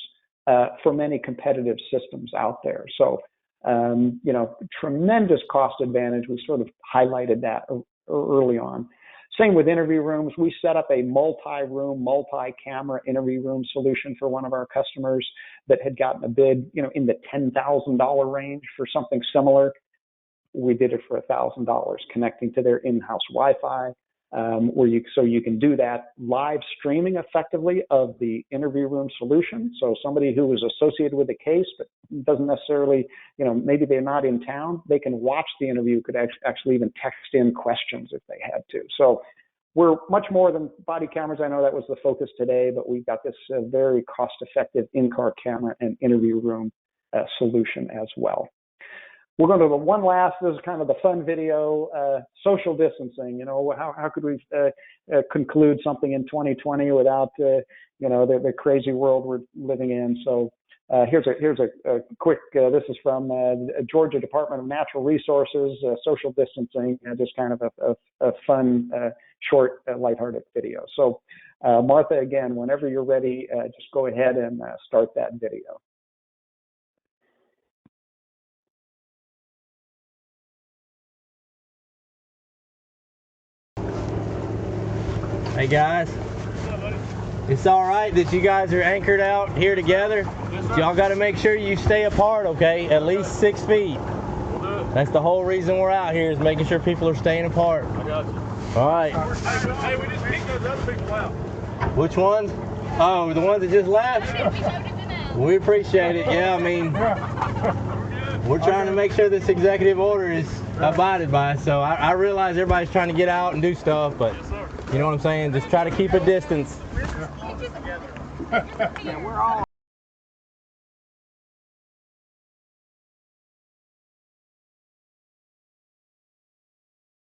for many competitive systems out there. So, you know, tremendous cost advantage. We sort of highlighted that early on. Same with interview rooms. We set up a multi-room, multi-camera interview room solution for one of our customers that had gotten a bid, you know, in the $10,000 range for something similar. We did it for $1,000, connecting to their in-house Wi-Fi, so you can do that live streaming effectively of the interview room solution. So somebody who is associated with the case but doesn't necessarily, you know, maybe they're not in town, they can watch the interview, could actually even text in questions if they had to. So we're much more than body cameras. I know that was the focus today, but we've got this very cost-effective in-car camera and interview room solution as well. We're going to the one last, this is kind of the fun video, social distancing. You know, how could we conclude something in 2020 without, you know, the crazy world we're living in? So here's a quick, this is from Georgia Department of Natural Resources, social distancing, just kind of a fun, short, lighthearted video. So Martha, again, whenever you're ready, just go ahead and start that video. Hey guys, it's all right that you guys are anchored out here together. Y'all got to make sure you stay apart, okay? At least 6 feet. That's the whole reason we're out here, is making sure people are staying apart. I got you. All right. Hey, we just kicked those other people out. Which ones? Oh, the ones that just left? We appreciate it. Yeah, I mean, we're trying to make sure this executive order is abided by. So I realize everybody's trying to get out and do stuff, but you know what I'm saying? Just try to keep a distance. Yeah, we're all.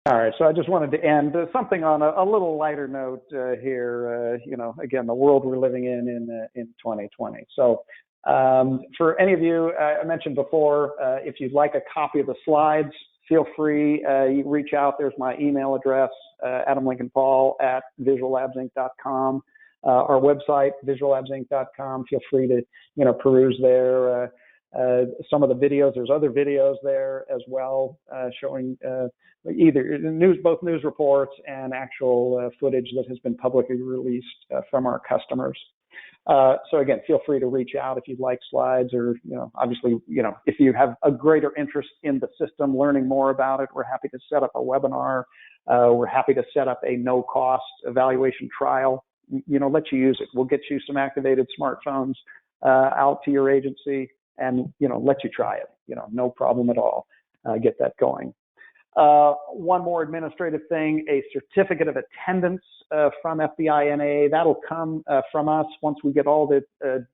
All right, so I just wanted to end something on a little lighter note here. You know, again, the world we're living in 2020. So for any of you, I mentioned before, if you'd like a copy of the slides, feel free, you reach out. There's my email address, adamlincolnpaul@visuallabsinc.com. Our website, visuallabsinc.com. Feel free to, you know, peruse there. some of the videos. There's other videos there as well, showing either both news reports and actual footage that has been publicly released from our customers. So again, feel free to reach out if you'd like slides, or obviously, if you have a greater interest in the system, learning more about it, we're happy to set up a webinar. We're happy to set up a no-cost evaluation trial. Let you use it. We'll get you some activated smartphones out to your agency, and let you try it. No problem at all. Get that going. One more administrative thing: a certificate of attendance from FBI-NA. That'll come from us once we get all the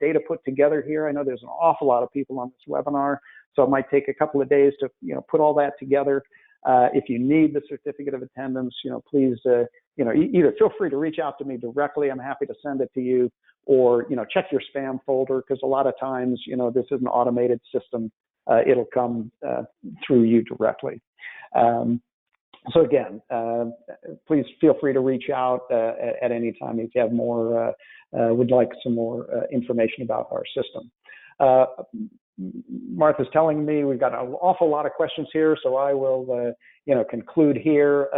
data put together here. I know there's an awful lot of people on this webinar, so it might take a couple of days to put all that together. If you need the certificate of attendance, please either feel free to reach out to me directly. I'm happy to send it to you, or check your spam folder, because a lot of times this is an automated system. It'll come through you directly. So again, please feel free to reach out at any time if you have more, would like some more information about our system. Martha's telling me we've got an awful lot of questions here, so I will conclude here.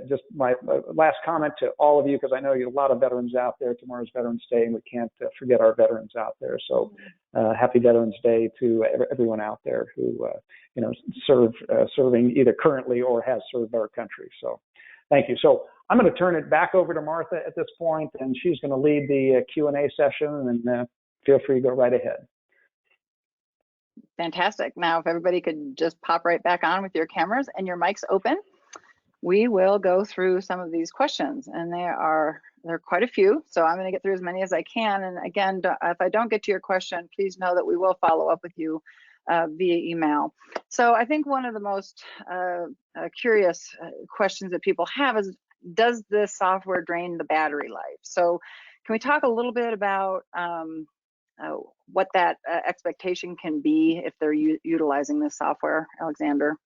Just my last comment to all of you, because I know you have a lot of veterans out there. Tomorrow's Veterans Day, and we can't forget our veterans out there. So happy Veterans Day to everyone out there who serving either currently or has served our country. So thank you. So I'm going to turn it back over to Martha at this point, and she's going to lead the Q&A session, and feel free to go right ahead. Fantastic. Now, if everybody could just pop right back on with your cameras and your mics open, we will go through some of these questions, and there are quite a few. So I'm going to get through as many as I can. And again, if I don't get to your question, please know that we will follow up with you via email. So I think one of the most curious questions that people have is, does the software drain the battery life? So can we talk a little bit about what that expectation can be if they're utilizing this software, Alexander?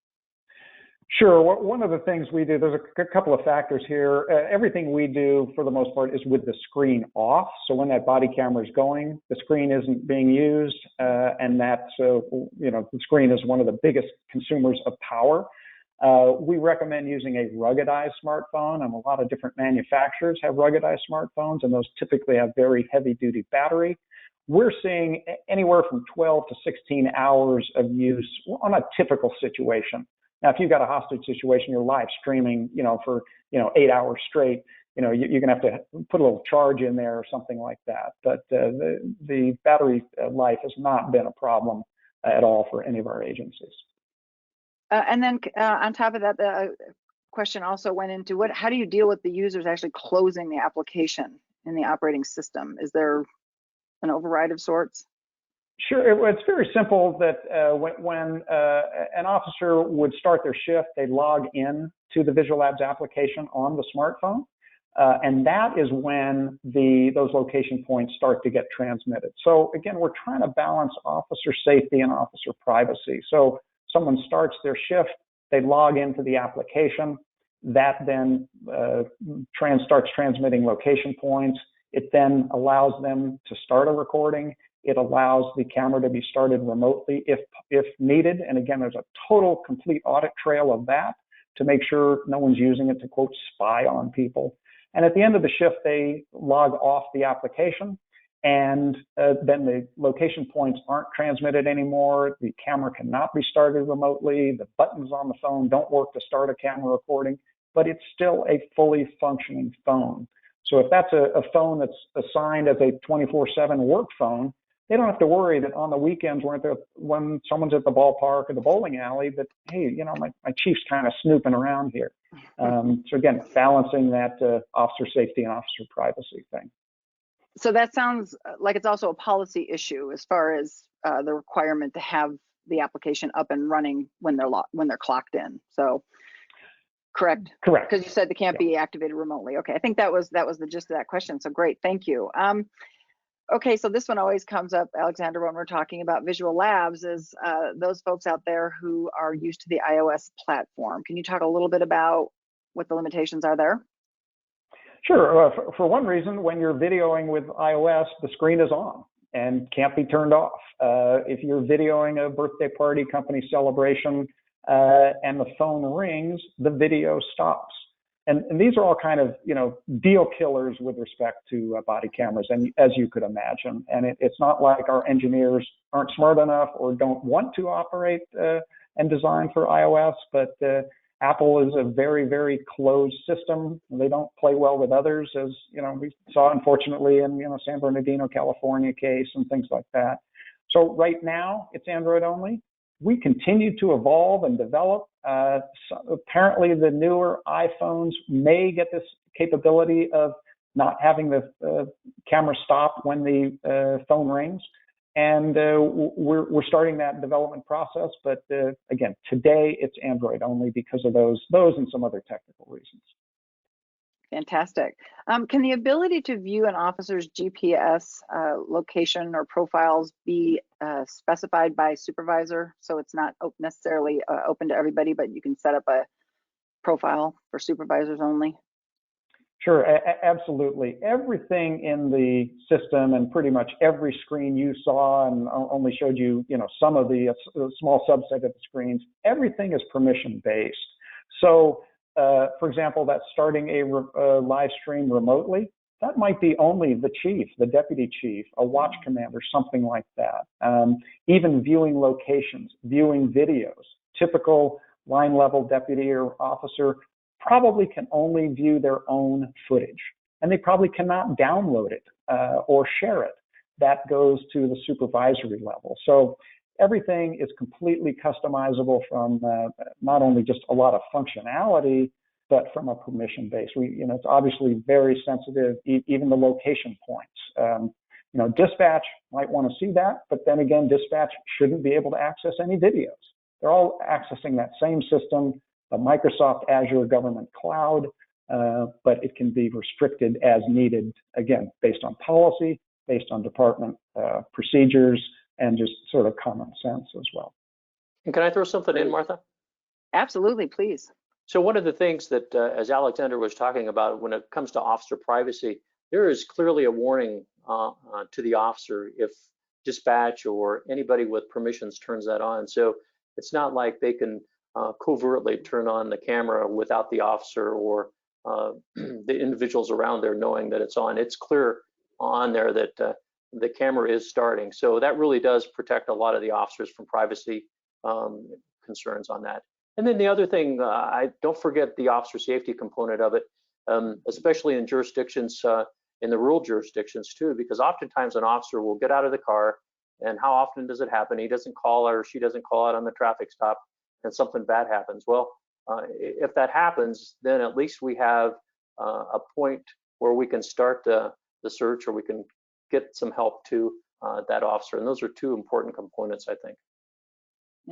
Sure. One of the things we do, there's a couple of factors here. Everything we do, for the most part, is with the screen off. So when that body camera is going, the screen isn't being used, and that's, the screen is one of the biggest consumers of power. We recommend using a ruggedized smartphone, and a lot of different manufacturers have ruggedized smartphones, and those typically have very heavy-duty battery. We're seeing anywhere from 12 to 16 hours of use on a typical situation. Now, if you've got a hostage situation, you're live streaming, for 8 hours straight, you're going to have to put a little charge in there or something like that. But the battery life has not been a problem at all for any of our agencies. And then on top of that, the question also went into how do you deal with the users actually closing the application in the operating system? Is there an override of sorts? Sure. It's very simple that when an officer would start their shift, they log in to the Visual Labs application on the smartphone, and that is when those location points start to get transmitted. So again, we're trying to balance officer safety and officer privacy. So someone starts their shift, they log into the application, that then starts transmitting location points. It then allows them to start a recording. It allows the camera to be started remotely if needed. And again, there's a total, complete audit trail of that to make sure no one's using it to, quote, spy on people. And at the end of the shift, they log off the application, and then the location points aren't transmitted anymore. The camera cannot be started remotely. The buttons on the phone don't work to start a camera recording, but it's still a fully functioning phone. So if that's a phone that's assigned as a 24/7 work phone, they don't have to worry that on the weekends when someone's at the ballpark or the bowling alley that, hey, my chief's kind of snooping around here. So again, balancing that officer safety and officer privacy thing. So that sounds like it's also a policy issue as far as the requirement to have the application up and running when they're clocked in. So correct? Correct. Because you said they can't be activated remotely. Okay, I think that was the gist of that question. So great, thank you. Okay, so this one always comes up, Alexander, when we're talking about Visual Labs, is those folks out there who are used to the iOS platform. Can you talk a little bit about what the limitations are there? Sure. For one reason, when you're videoing with iOS, the screen is on. and can't be turned off. If you're videoing a birthday party, company celebration, and the phone rings, the video stops. And these are all kind of, deal killers with respect to body cameras, and as you could imagine. And it's not like our engineers aren't smart enough or don't want to operate and design for iOS, but Apple is a very, very closed system. They don't play well with others, as we saw unfortunately in San Bernardino, California case and things like that. So right now it's Android only. We continue to evolve and develop. So apparently the newer iPhones may get this capability of not having the camera stop when the phone rings. And we're starting that development process, but again, today it's Android only because of those and some other technical reasons. Fantastic. Can the ability to view an officer's GPS location or profiles be specified by supervisor? So it's not necessarily open to everybody, but you can set up a profile for supervisors only? Sure, absolutely. Everything in the system and pretty much every screen you saw, and only showed you, some of the small subset of the screens, everything is permission based. So, for example, that's starting a live stream remotely. That might be only the chief, the deputy chief, a watch commander, something like that. Even viewing locations, viewing videos. Typical line level deputy or officer probably can only view their own footage, and they probably cannot download it or share it. That goes to the supervisory level. So everything is completely customizable from not only just a lot of functionality, but from a permission base. It's obviously very sensitive, even the location points. Dispatch might want to see that, but then again, dispatch shouldn't be able to access any videos. They're all accessing that same system, the Microsoft Azure Government Cloud, but it can be restricted as needed, again, based on policy, based on department procedures, and just sort of common sense as well. And can I throw something in, Martha? Absolutely, please. So one of the things that, as Alexander was talking about, when it comes to officer privacy, there is clearly a warning to the officer if dispatch or anybody with permissions turns that on. So it's not like they can covertly turn on the camera without the officer or the individuals around there knowing that it's on. It's clear on there that the camera is starting. So that really does protect a lot of the officers from privacy concerns on that. And then the other thing, I don't forget the officer safety component of it, especially in jurisdictions, in the rural jurisdictions too, because oftentimes an officer will get out of the car, and how often does it happen? He doesn't call or she doesn't call out on the traffic stop, and something bad happens. Well, if that happens, then at least we have a point where we can start the search, or we can get some help to that officer. And those are two important components, I think.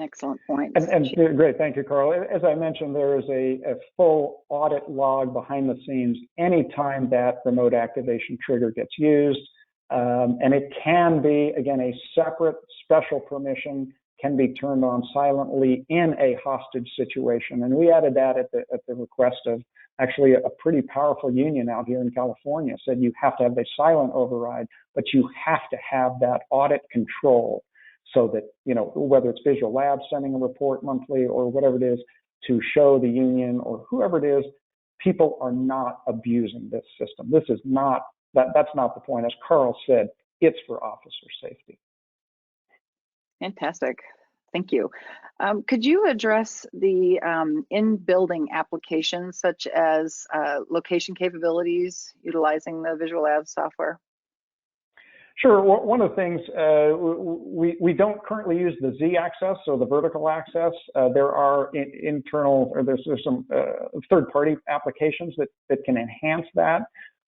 Excellent point. And great, thank you, Karl. As I mentioned, there is a full audit log behind the scenes anytime that remote activation trigger gets used. And it can be, again, a separate special permission, can be turned on silently in a hostage situation. And we added that at the request of actually a pretty powerful union out here in California. Said you have to have a silent override, but you have to have that audit control so that, whether it's Visual Labs sending a report monthly or whatever it is, to show the union or whoever it is, people are not abusing this system. This is not, that's not the point. As Karl said, it's for officer safety. Fantastic. Thank you. Could you address the in-building applications such as location capabilities utilizing the Visual Labs software? Sure. One of the things, we don't currently use the Z-axis, so the vertical axis. There are internal, or there's some third-party applications that can enhance that.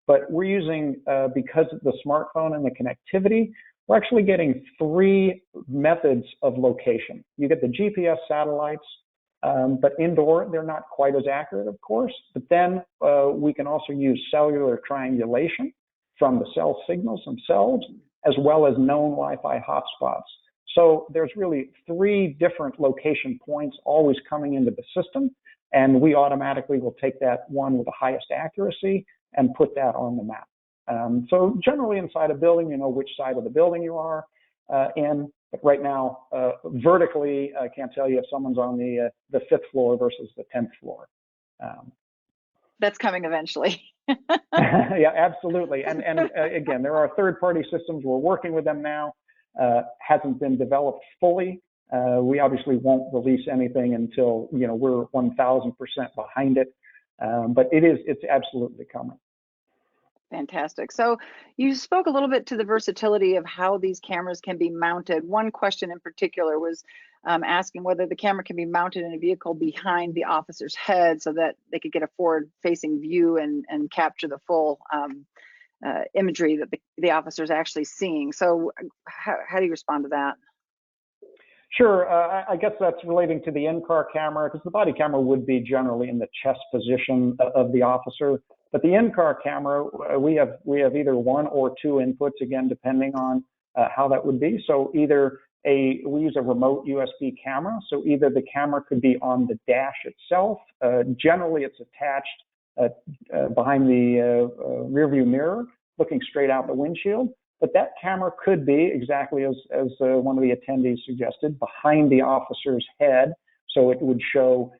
But we're using, because of the smartphone and the connectivity, we're actually getting 3 methods of location. You get the GPS satellites, but indoor, they're not quite as accurate, of course. But then we can also use cellular triangulation from the cell signals themselves, as well as known Wi-Fi hotspots. So there's really 3 different location points always coming into the system, and we automatically will take that one with the highest accuracy and put that on the map. So generally inside a building, you know which side of the building you are. And right now, vertically, I can't tell you if someone's on the 5th floor versus the 10th floor. That's coming eventually. Yeah, absolutely. And again, there are third-party systems. We're working with them now. Hasn't been developed fully. We obviously won't release anything until we're 1,000% behind it. But it's absolutely coming. Fantastic. So you spoke a little bit to the versatility of how these cameras can be mounted. One question in particular was asking whether the camera can be mounted in a vehicle behind the officer's head so that they could get a forward-facing view and capture the full imagery that the officer is actually seeing. So how do you respond to that? Sure. I guess that's relating to the in-car camera, because the body camera would be generally in the chest position of the officer. But the in-car camera, we have either 1 or 2 inputs, again, depending on how that would be. So either we use a remote USB camera. So either the camera could be on the dash itself. Generally, it's attached behind the rearview mirror, looking straight out the windshield. But that camera could be exactly as one of the attendees suggested, behind the officer's head. So it would show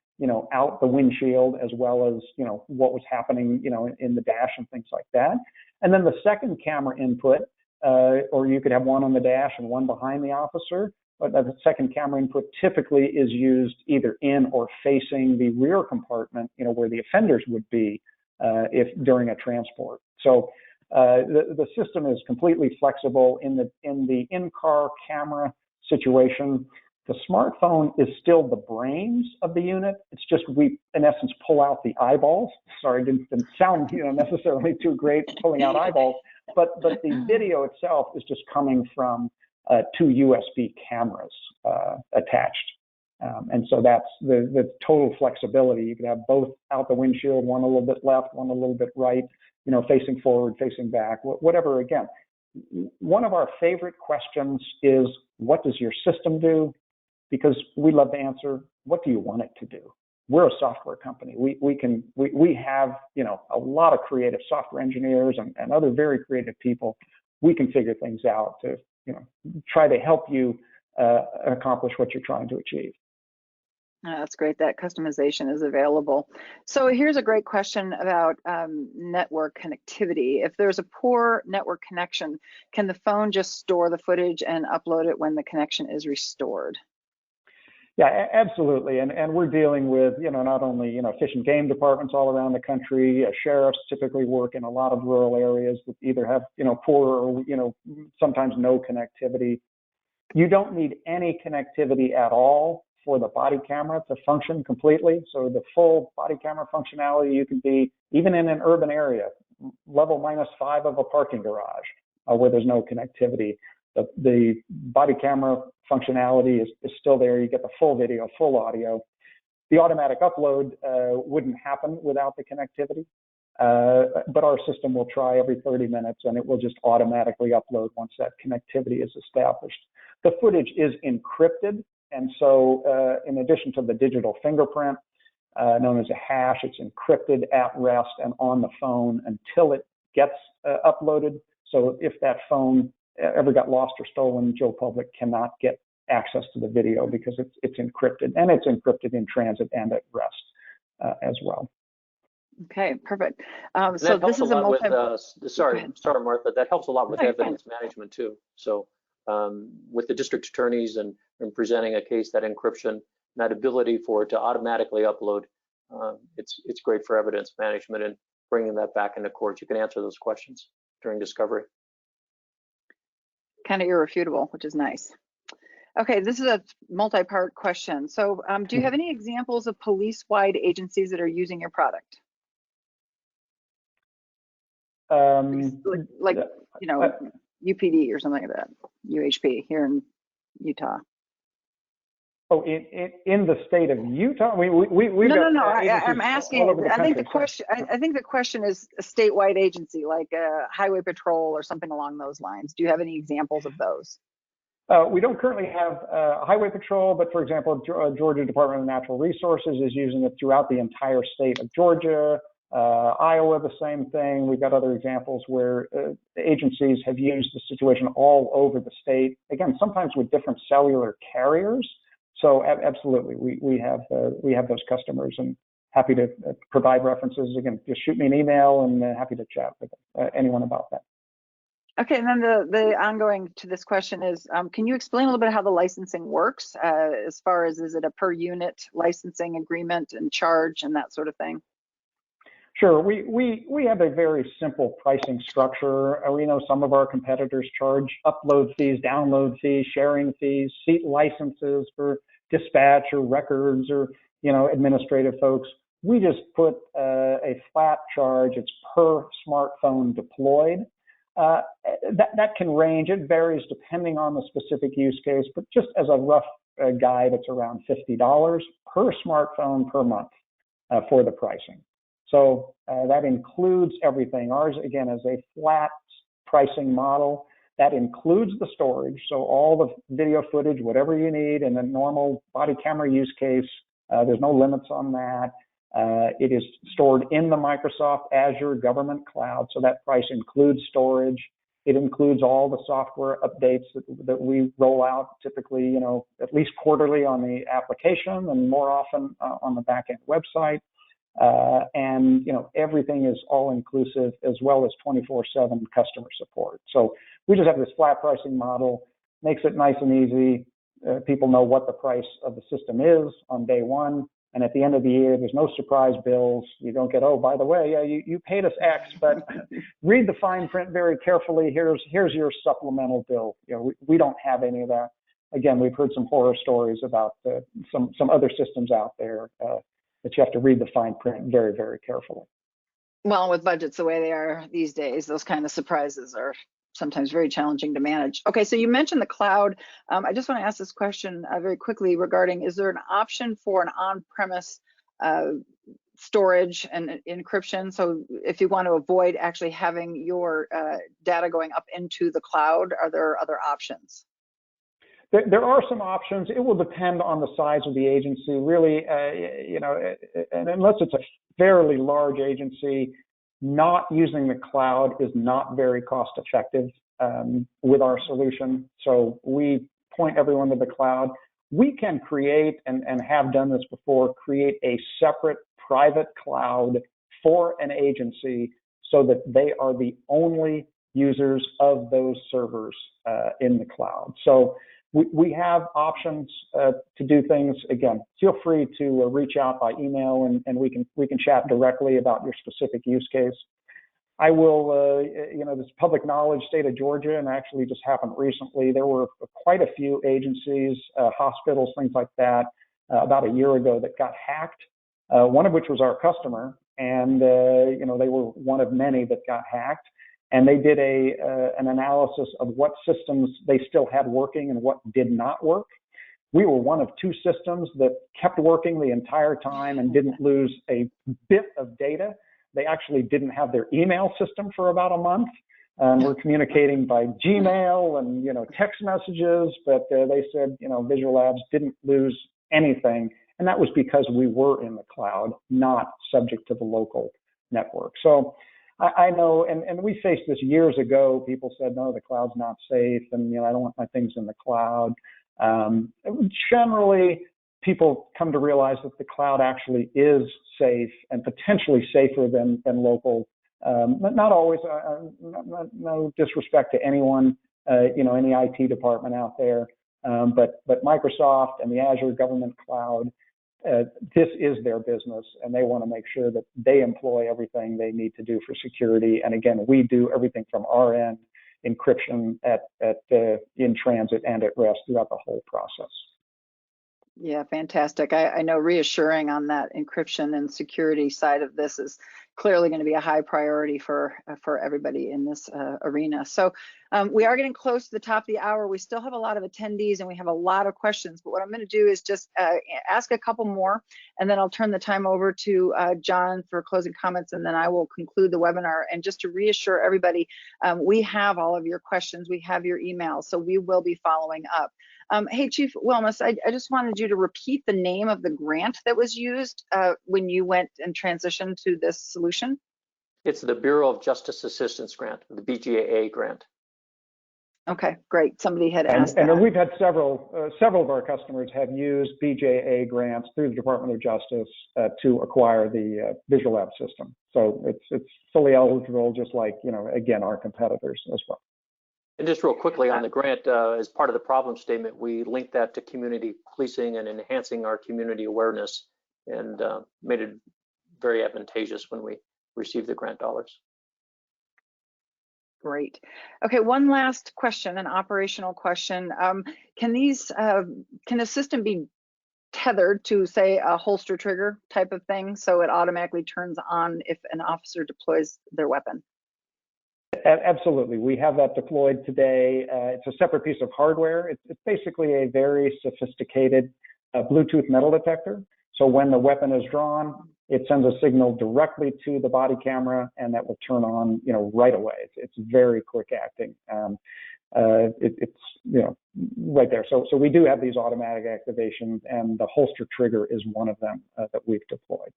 out the windshield as well as, what was happening, in the dash and things like that. And then the second camera input, or you could have one on the dash and one behind the officer. But the second camera input typically is used either in or facing the rear compartment, where the offenders would be if during a transport. So the system is completely flexible in the in-car camera situation. The smartphone is still the brains of the unit. It's just we, in essence, pull out the eyeballs. Sorry, it didn't sound necessarily too great pulling out eyeballs, but the video itself is just coming from 2 USB cameras attached. And so that's the total flexibility. You could have both out the windshield, one a little bit left, one a little bit right, facing forward, facing back, whatever. Again, one of our favorite questions is, what does your system do? Because we love to answer, what do you want it to do? We're a software company. We have, a lot of creative software engineers and other very creative people. We can figure things out to, try to help you accomplish what you're trying to achieve. That's great that customization is available. So here's a great question about network connectivity. If there's a poor network connection, can the phone just store the footage and upload it when the connection is restored? Yeah, absolutely. And we're dealing with, not only, fish and game departments all around the country. Sheriffs typically work in a lot of rural areas that either have, poor or, sometimes no connectivity. You don't need any connectivity at all for the body camera to function completely. So the full body camera functionality, you can be even in an urban area, level -5 of a parking garage where there's no connectivity. The body camera functionality is still there. You get the full video, full audio. The automatic upload wouldn't happen without the connectivity, but our system will try every 30 minutes and it will just automatically upload once that connectivity is established. The footage is encrypted, and so in addition to the digital fingerprint, known as a hash, it's encrypted at rest and on the phone until it gets uploaded. So if that phone ever got lost or stolen, Joe Public cannot get access to the video because it's encrypted, and it's encrypted in transit and at rest as well. Okay, perfect. So this is a multi. Sorry, Martha. That helps a lot with evidence management too. So with the district attorneys and presenting a case, that encryption, that ability for it to automatically upload, it's great for evidence management and bringing that back into court. You can answer those questions during discovery. Kind of irrefutable, which is nice. Okay, this is a multi-part question. So do you have any examples of police-wide agencies that are using your product? Like UPD or something like that, UHP here in Utah. Oh, in the state of Utah? No. I'm asking. I think the question is a statewide agency, like a highway patrol or something along those lines. Do you have any examples of those? We don't currently have highway patrol, but for example, Georgia Department of Natural Resources is using it throughout the entire state of Georgia. Iowa, the same thing. We've got other examples where agencies have used the situation all over the state. Again, sometimes with different cellular carriers. So absolutely, we have those customers, and happy to provide references. Again, just shoot me an email, and happy to chat with anyone about that. Okay, and then the ongoing to this question is, can you explain a little bit how the licensing works, as far as, is it a per unit licensing agreement and charge and that sort of thing? Sure, we have a very simple pricing structure. We know some of our competitors charge upload fees, download fees, sharing fees, seat licenses for dispatch or records or, you know, administrative folks. We just put a flat charge. It's per smartphone deployed. That can range. It varies depending on the specific use case, but just as a rough guide, it's around $50 per smartphone per month for the pricing. So that includes everything. Ours, again, is a flat pricing model. That includes the storage, so all the video footage, whatever you need, in a normal body camera use case, there's no limits on that. It is stored in the Microsoft Azure government cloud, so that price includes storage. It includes all the software updates that we roll out, typically, you know, at least quarterly on the application and more often on the backend website. And, you know, everything is all inclusive, as well as 24/7 customer support. So we just have this flat pricing model, makes it nice and easy. People know what the price of the system is on day one. And at the end of the year, there's no surprise bills. You don't get, oh, by the way, yeah, you paid us X, but read the fine print very carefully. Here's your supplemental bill. You know, we don't have any of that. Again, we've heard some horror stories about some other systems out there that you have to read the fine print very, very carefully. Well, with budgets the way they are these days, those kind of surprises are sometimes very challenging to manage. Okay, so you mentioned the cloud. I just want to ask this question very quickly regarding, is there an option for an on-premise storage and encryption? So if you want to avoid actually having your data going up into the cloud, are there other options? There are some options. It will depend on the size of the agency, really. You know, and unless it's a fairly large agency, not using the cloud is not very cost effective with our solution. So we point everyone to the cloud. We can create, and have done this before, create a separate private cloud for an agency so that they are the only users of those servers in the cloud. So we have options to do things. Again, feel free to reach out by email, and we can chat directly about your specific use case. I will, you know, this public knowledge, state of Georgia, and actually just happened recently. There were quite a few agencies, hospitals, things like that, about a year ago that got hacked. One of which was our customer, and you know, they were one of many that got hacked. And they did an analysis of what systems they still had working and what did not work. We were one of two systems that kept working the entire time and didn't lose a bit of data. They actually didn't have their email system for about a month. We're communicating by Gmail and, you know, text messages, but they said, you know, Visual Labs didn't lose anything. And that was because we were in the cloud, not subject to the local network. So I know, and we faced this years ago. People said, no, the cloud's not safe, and, you know, I don't want my things in the cloud. Generally, people come to realize that the cloud actually is safe and potentially safer than local. But not always. No disrespect to anyone, you know, any IT department out there. But Microsoft and the Azure government cloud, this is their business, and they want to make sure that they employ everything they need to do for security. And again, we do everything from our end, encryption in transit and at rest throughout the whole process. Yeah, fantastic. I know reassuring on that encryption and security side of this is clearly going to be a high priority for everybody in this arena. So we are getting close to the top of the hour. We still have a lot of attendees and we have a lot of questions, but what I'm going to do is just ask a couple more, and then I'll turn the time over to John for closing comments, and then I will conclude the webinar. And just to reassure everybody, we have all of your questions, we have your emails, so we will be following up. Hey, Chief Wilmes, I just wanted you to repeat the name of the grant that was used when you went and transitioned to this solution. It's the Bureau of Justice Assistance Grant, the BJA grant. Okay, great. Somebody had asked and that. we've had several of our customers have used BJA grants through the Department of Justice to acquire the Visual Lab system. So it's fully eligible, just like, you know, again, our competitors as well. And just real quickly on the grant, as part of the problem statement, we linked that to community policing and enhancing our community awareness, and made it very advantageous when we received the grant dollars. Great. Okay, one last question, an operational question. Can the system be tethered to, say, a holster trigger type of thing, so it automatically turns on if an officer deploys their weapon? Absolutely. We have that deployed today. It's a separate piece of hardware. It's basically a very sophisticated Bluetooth metal detector. So when the weapon is drawn, it sends a signal directly to the body camera, and that will turn on, you know, right away. It's very quick acting. It's, you know, right there. So we do have these automatic activations, and the holster trigger is one of them that we've deployed,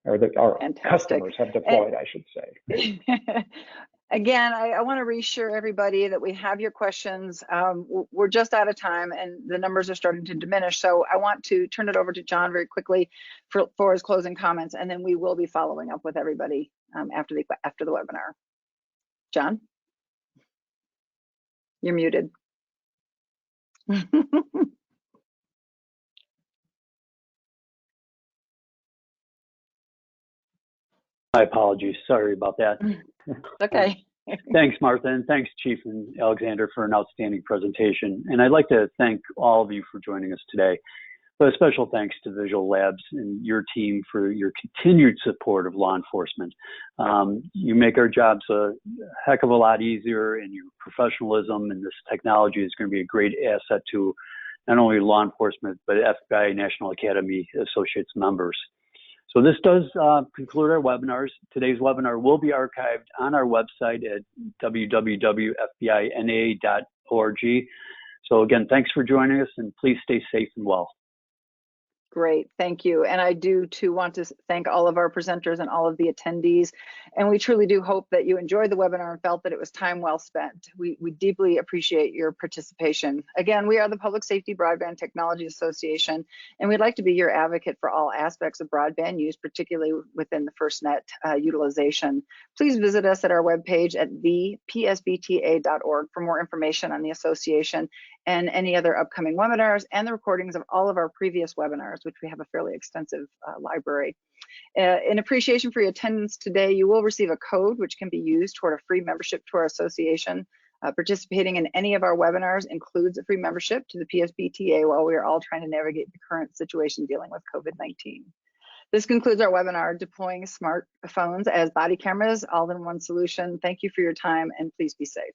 or that our customers have deployed, I should say. Again, I want to reassure everybody that we have your questions. We're just out of time, and the numbers are starting to diminish. So I want to turn it over to John very quickly for his closing comments, and then we will be following up with everybody after the webinar. John, you're muted. My apologies. Sorry about that. Okay. Thanks, Martha, and thanks, Chief and Alexander, for an outstanding presentation. And I'd like to thank all of you for joining us today. But a special thanks to Visual Labs and your team for your continued support of law enforcement. You make our jobs a heck of a lot easier, and your professionalism and this technology is going to be a great asset to not only law enforcement, but FBI National Academy Associates members. So this does conclude our webinars. Today's webinar will be archived on our website at www.fbina.org. So again, thanks for joining us, and please stay safe and well. Great, thank you. And I do too want to thank all of our presenters and all of the attendees. And we truly do hope that you enjoyed the webinar and felt that it was time well spent. We deeply appreciate your participation. Again, we are the Public Safety Broadband Technology Association, and we'd like to be your advocate for all aspects of broadband use, particularly within the FirstNet utilization. Please visit us at our webpage at thepsbta.org for more information on the association and any other upcoming webinars and the recordings of all of our previous webinars, which we have a fairly extensive library. In appreciation for your attendance today, you will receive a code which can be used toward a free membership to our association. Participating in any of our webinars includes a free membership to the PSBTA while we are all trying to navigate the current situation dealing with COVID-19. This concludes our webinar, Deploying Smartphones as Body Cameras, All-in-One Solution. Thank you for your time, and please be safe.